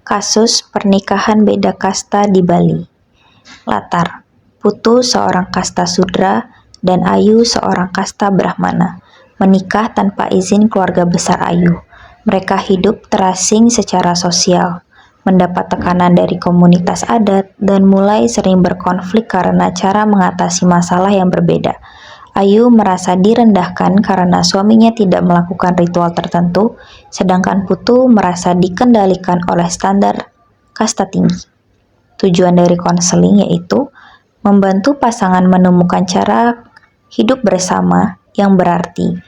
Kasus pernikahan beda kasta di Bali. Latar: Putu seorang kasta Sudra dan Ayu seorang kasta Brahmana, menikah tanpa izin keluarga besar Ayu. Mereka hidup terasing secara sosial, mendapat tekanan dari komunitas adat, dan mulai sering berkonflik karena cara mengatasi masalah yang berbeda. Ayu merasa direndahkan karena suaminya tidak melakukan ritual tertentu, sedangkan Putu merasa dikendalikan oleh standar kasta tinggi. Tujuan dari konseling yaitu membantu pasangan menemukan cara hidup bersama yang berarti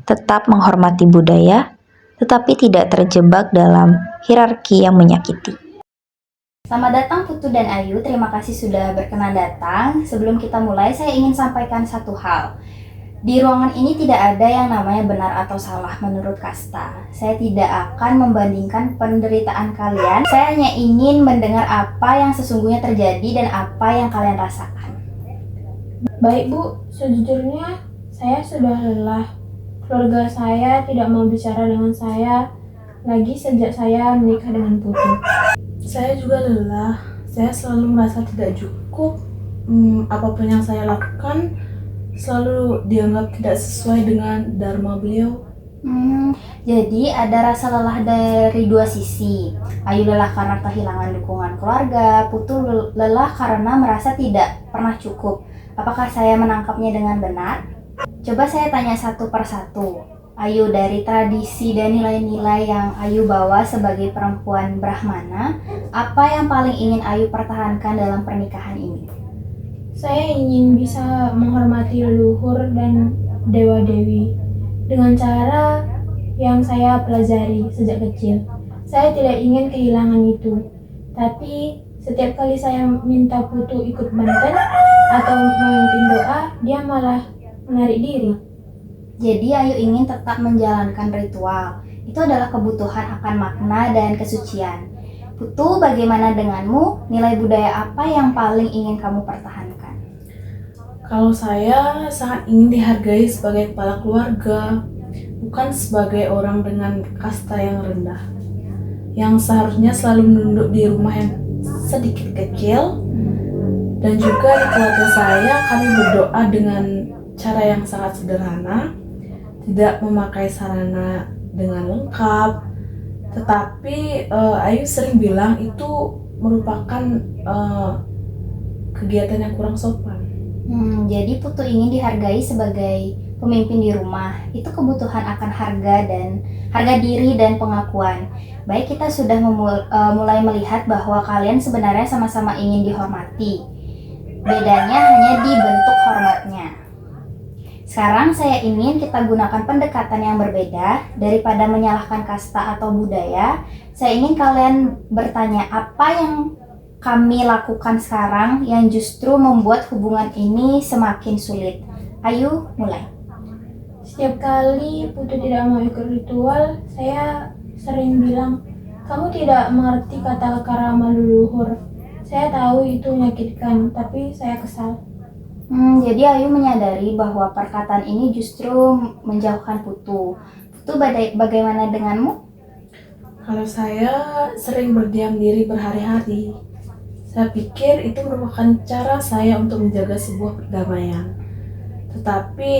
tetap menghormati budaya, tetapi tidak terjebak dalam hierarki yang menyakiti. Selamat datang Putu dan Ayu, terima kasih sudah berkenan datang. Sebelum kita mulai, saya ingin sampaikan satu hal. Di ruangan ini tidak ada yang namanya benar atau salah menurut kasta. Saya tidak akan membandingkan penderitaan kalian. Saya hanya ingin mendengar apa yang sesungguhnya terjadi dan apa yang kalian rasakan. Baik Bu, sejujurnya saya sudah lelah. Keluarga saya tidak mau bicara dengan saya lagi sejak saya menikah dengan Putu. Saya juga lelah. Saya selalu merasa tidak cukup. Apapun yang saya lakukan selalu dianggap tidak sesuai dengan dharma beliau. Jadi ada rasa lelah dari dua sisi. Ayu lelah karena kehilangan dukungan keluarga, Putu lelah karena merasa tidak pernah cukup. Apakah saya menangkapnya dengan benar? Coba saya tanya satu persatu. Ayu, dari tradisi dan nilai-nilai yang Ayu bawa sebagai perempuan Brahmana, apa yang paling ingin Ayu pertahankan dalam pernikahan ini? Saya ingin bisa menghormati leluhur dan dewa-dewi dengan cara yang saya pelajari sejak kecil. Saya tidak ingin kehilangan itu, tapi setiap kali saya minta Putu ikut banten atau memimpin doa, dia malah menarik diri. Jadi Ayu ingin tetap menjalankan ritual. Itu adalah kebutuhan akan makna dan kesucian. Putu, bagaimana denganmu? Nilai budaya apa yang paling ingin kamu pertahankan? Kalau saya sangat ingin dihargai sebagai kepala keluarga, bukan sebagai orang dengan kasta yang rendah, yang seharusnya selalu menunduk di rumah yang sedikit kecil. Dan juga di keluarga saya, kami berdoa dengan cara yang sangat sederhana, tidak memakai sarana dengan lengkap, tetapi Ayu sering bilang itu merupakan kegiatan yang kurang sopan. Jadi Putu ingin dihargai sebagai pemimpin di rumah. Itu kebutuhan akan harga diri dan pengakuan. Baik, kita sudah mulai melihat bahwa kalian sebenarnya sama-sama ingin dihormati. Bedanya hanya di bentuk hormatnya. Sekarang saya ingin kita gunakan pendekatan yang berbeda. Daripada menyalahkan kasta atau budaya, saya ingin kalian bertanya apa yang kami lakukan sekarang yang justru membuat hubungan ini semakin sulit. Ayu, mulai. Setiap kali Putu tidak mau ikut ritual, saya sering bilang, kamu tidak mengerti kata karama leluhur. Saya tahu itu menyakitkan, tapi saya kesal. Jadi Ayu menyadari bahwa perkataan ini justru menjauhkan Putu. Putu, bagaimana denganmu? Kalau saya sering berdiam diri berhari-hari. Saya pikir itu merupakan cara saya untuk menjaga sebuah perdamaian. Tetapi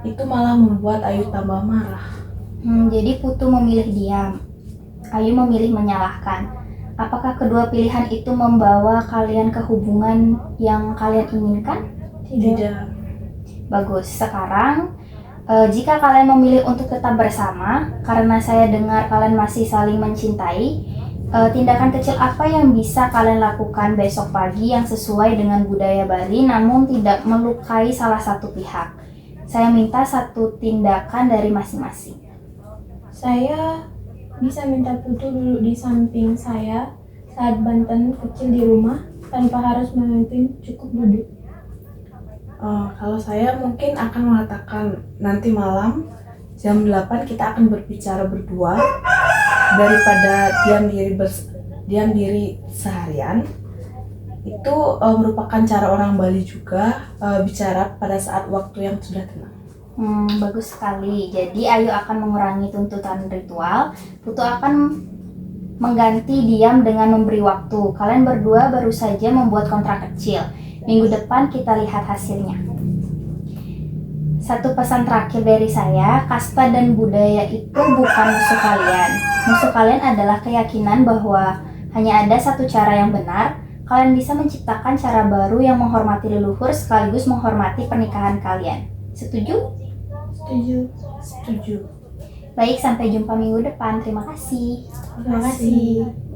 itu malah membuat Ayu tambah marah. Jadi Putu memilih diam, Ayu memilih menyalahkan. Apakah kedua pilihan itu membawa kalian ke hubungan yang kalian inginkan? Tidak. Bagus. Sekarang, jika kalian memilih untuk tetap bersama, karena saya dengar kalian masih saling mencintai, tindakan kecil apa yang bisa kalian lakukan besok pagi yang sesuai dengan budaya Bali namun tidak melukai salah satu pihak? Saya minta satu tindakan dari masing-masing. Saya bisa minta Putu duduk di samping saya saat banten kecil di rumah tanpa harus memimpin, cukup duduk. Kalau saya mungkin akan mengatakan nanti malam jam 8 kita akan berbicara berdua daripada diam diri seharian. Itu merupakan cara orang Bali juga bicara pada saat waktu yang sudah tenang. Bagus sekali. Jadi Ayu akan mengurangi tuntutan ritual, Putu akan mengganti diam dengan memberi waktu. Kalian berdua baru saja membuat kontrak kecil. Minggu depan kita lihat hasilnya. Satu pesan terakhir dari saya, kasta dan budaya itu bukan musuh kalian. Musuh kalian adalah keyakinan bahwa hanya ada satu cara yang benar. Kalian bisa menciptakan cara baru yang menghormati leluhur sekaligus menghormati pernikahan kalian. Setuju? Setuju. Baik, sampai jumpa minggu depan. Terima kasih. Terima kasih.